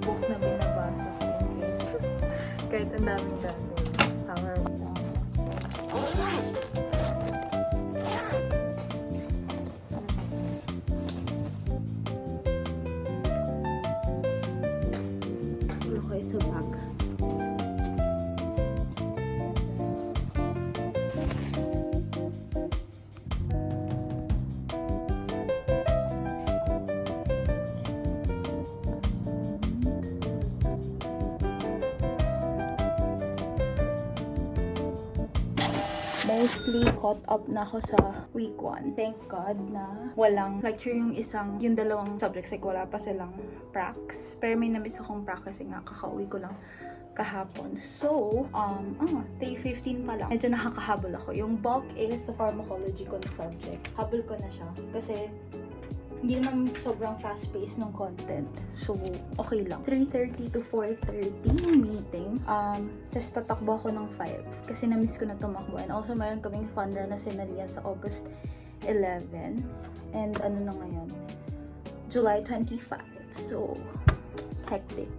Book na binabasa ko in case. Kahit ang daming gagawin. Power of Dance. Okay, sa bag. Mostly caught up na ako sa week 1. Thank God na walang lecture yung dalawang subjects. Like, wala pa silang pracs. Pero may na-miss akong prac kasi nga kakauwi ko lang kahapon. So, 3:15 pa lang. Medyo nakakahabol ako. Yung bulk is the pharmacology ko na subject. Habol ko na siya. Kasi, hindi naman sobrang fast-paced ng content. So, okay lang. 3:30 to 4:30 yung meeting. Tapos tatakbo ako ng 5. Kasi na-miss ko na tumakbo. And also, mayroon kaming fun run na sinalian sa August 11. And ano na ngayon? July 25. So, hectic.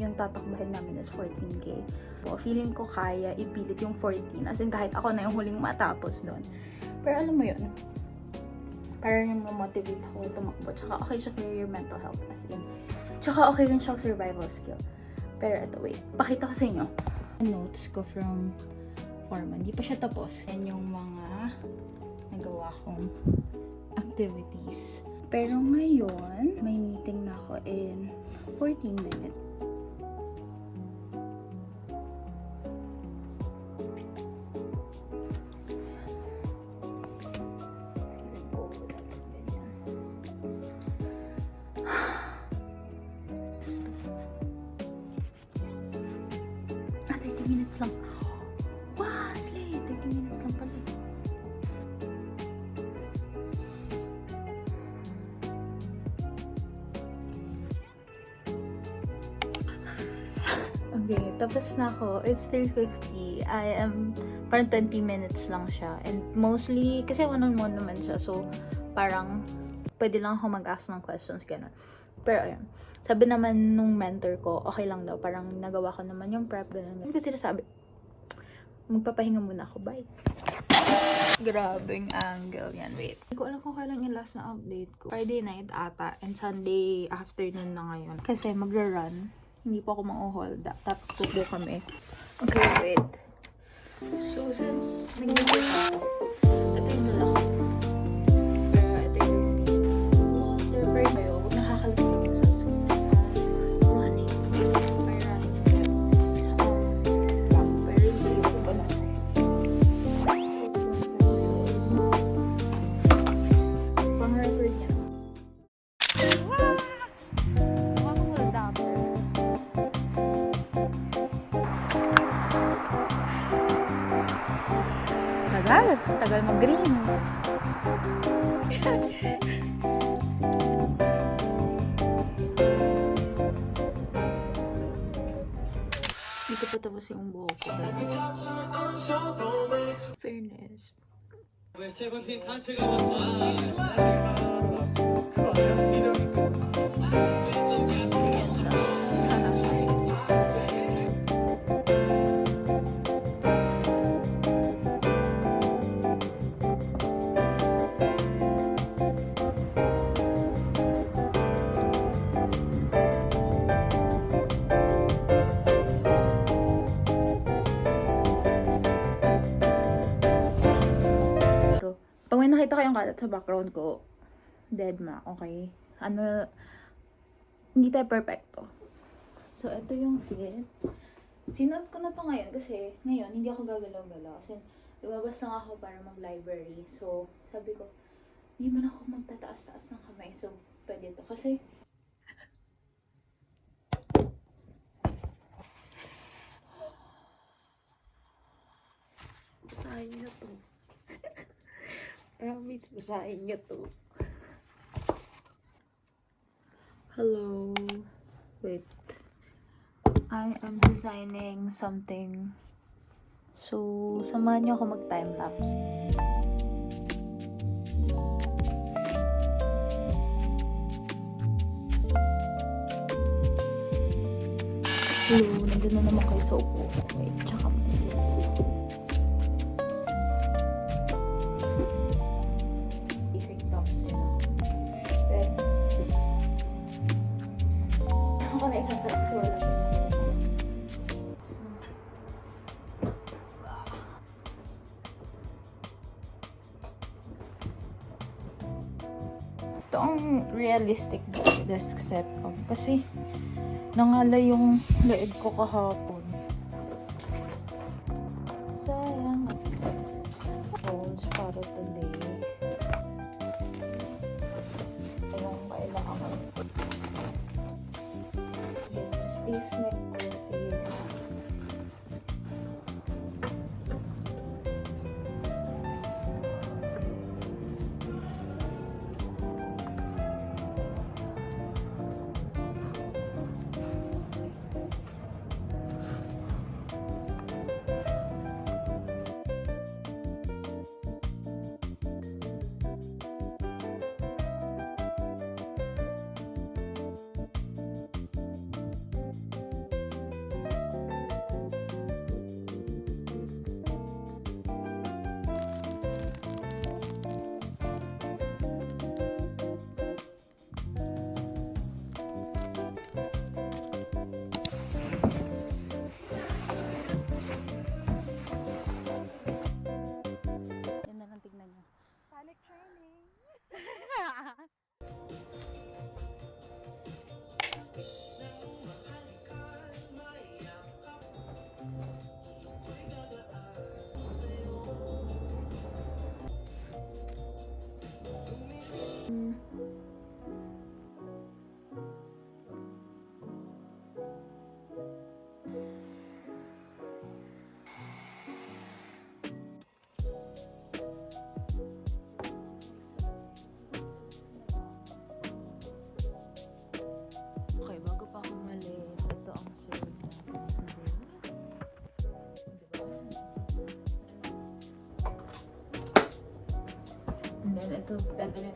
Yung tatakbahin namin is 14K. So, feeling ko kaya ipilit yung 14. As in, kahit ako na yung huling matapos doon. Pero alam mo yun, parang motivate ako tumakbo. Tsaka okay siya for your mental health, as in. Tsaka okay rin siyang survival skill. Pero ito, wait. Pakita ko sa inyo. Notes ko from Foreman. Hindi pa siya tapos. Yan yung mga nagawa kong activities. Pero ngayon, may meeting na ako in 14 minutes. Minutes lang. Wow, slay! 30 minutes lang pala. Okay, tapos na ako. It's 3:50. Parang 20 minutes lang siya. And mostly, kasi one-on-one naman siya. So, parang, pwede lang ako mag-ask ng questions, gano'n. Pero, ayun. Sabi naman nung mentor ko, okay lang daw. Parang nagawa ko naman yung prep, gano'n. Kasi sinasabi, magpapahinga muna ako. Bye. Grabing angle yan. Wait. Hindi ko alam kung kailan yung last na update ko. Friday night ata. And Sunday afternoon na ngayon. Kasi magra-run. Hindi pa ako ma-hold. Tatakbo kami. Okay, wait. So, since nag-meet ako, ito yung nalaki. Pero ito yung water. Pero kayo, huwag nakakalimutan sa running. May running again. Pero hindi ko pa lang. Pang-record niya. Tagal mag-green. Dito pa tapos yung buhok ko. Fairness. 세븐틴 단체가 나왔어. 그거 아니야? 리더님께서. Pag may nakita kayong kalat sa background ko, dead ma, okay? Hindi tayo perfecto. So, ito yung fit. Sinuot ko na to ngayon kasi ngayon hindi ako gagalaw-galaw. Kasi lumabas lang ako para mag-library. So, sabi ko, hindi man ako magtataas-taas ng kamay. So, pwede to. Kasi, basahin nyo to. Promise, basahin nyo to. Hello. Wait. I am designing something. So, samahan nyo ako mag-time-lapse. Hello, nandun na naman kayo sa upo. Wait, tsaka basic tops nila. Pero, ako na isa sa wala. Ito ang realistic desk setup kasi nangalay yung leeg ko kahapon. Sayang. Goals para today. Ayun, kailangan. Yung stiff neck cursive. Yan na lang tignan nyo. Panic training. Okay, bago pa ako mali, ito ang serve natin. And then ito, dadalhin.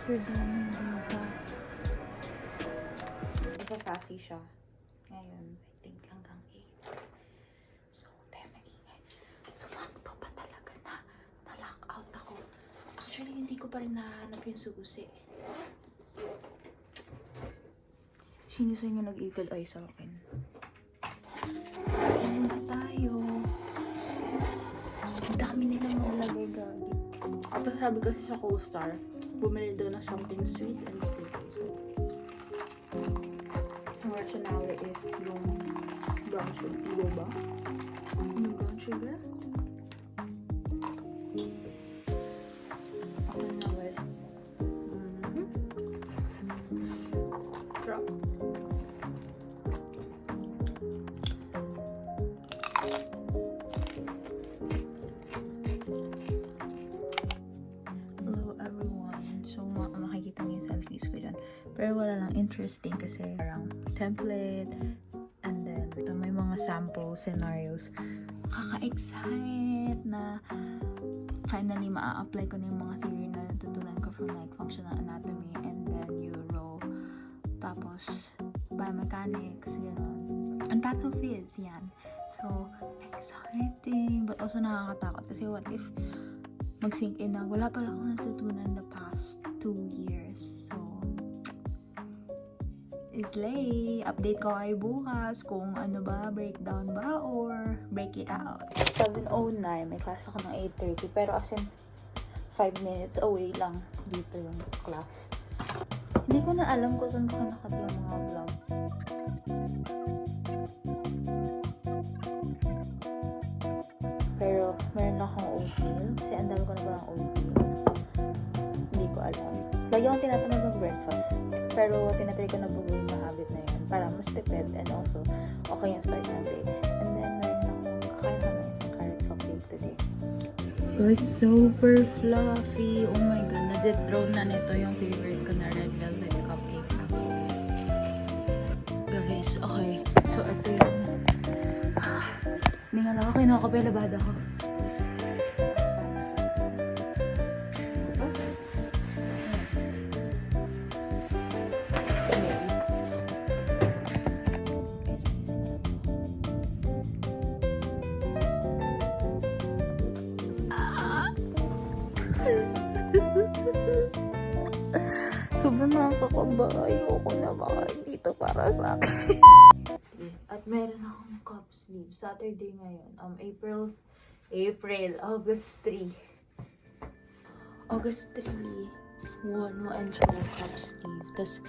Perdón, diba? Ipapasi siya. Ngayon, I think hanggang 8. So, tayo maingay. Sumakto pa talaga na na-lock out ako. Actually, hindi ko pa rin nahanap yung susi. Sino sa inyo nag-evil eye sa akin? Ayun na tayo. Ang dami nilang nalagay gagi. Tapos sabi kasi sa co-star, bumili daw ng something sweet and sticky. So, ang rationale is yung brown sugar. Boba? Yung brown sugar? Ako na well. Drop. Hello everyone. So, makikita niyo yung selfies ko dyan. Pero wala lang interesting kasi parang template and then ito may mga sample scenarios. Kaka-excite na finally ma-apply ko na yung mga theory na natutunan ko from like functional anatomy and then neuro. Tapos biomechanics, gano'n. And pathophys, yan. So, exciting. But also nakakatakot kasi what if mag-sink in na wala pala akong natutunan the past 2 years. So, Islay. Update ko kayo bukas kung ano ba, breakdown ba or break it out. 7:09, may class ako ng 8:30 pero as in 5 minutes away lang dito yung class. Hindi ko na alam kung saan ko nakad yung mga vlog. Pero meron akong oatmeal kasi ang dami ko na parang oatmeal. Hindi ko alam. Lagi akong tinatamad mag-breakfast. Pero tinatry ko na baguhin yung habit na yun para mas tipid and also okay yung start ng day. And then meron akong kakain ko ng isang carrot cupcake today. Guys, super fluffy. Oh my god, na-dethrone na nito yung favorite ko na red velvet cupcake na cookies. Guys, okay. So ito yung hindi nga lang ako kinakape, labada ko. Sobrang nakakaba. Ayoko na baka dito para sa akin. At meron akong cup sleeve. Saturday ngayon. August 3. August 3. One and chocolate cup sleeve. Tapos,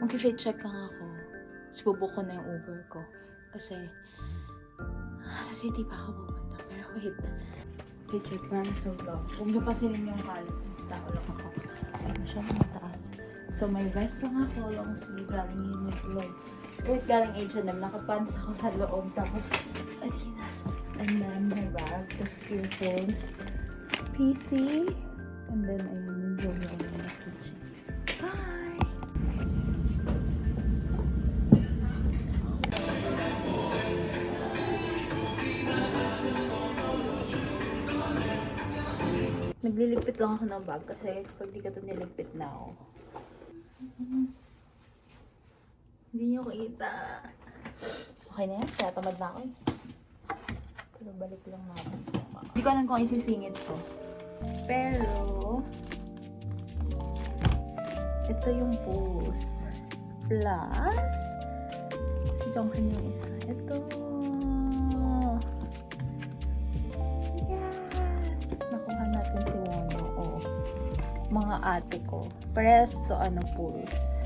mag-fit check lang ako. Tapos, bubuk ko na yung Uber ko. Kasi, sa city pa ako pupunta. Pero wait. Fit check para sa vlog. Huwag niyo pasilin yung kalit. Mas tao lang ako. Ay, masyadong mataas. So, may vest lang ako. Long sleeve. Galing Uniqlo. Skirt galing H&M. Nakapants ako sa loob. Tapos, Adidas. And then, my bag. Tapos, earphones. PC. And then, ayun yung joke ako na kitchen. Bye! Nagliligpit lang ako ng bag kasi pag di ka ito niligpit na ako. Hindi nyo kita. Okay na yan? Kaya tamad na ako eh. Pero balik lang natin. Hindi ko alam kung isisingit ko. Pero, ito yung pulse. Plus, si Jonghyun yung isa. Ito. Yes! Nakuha natin si Wono. Oh. Mga ate ko. Presto, pulse.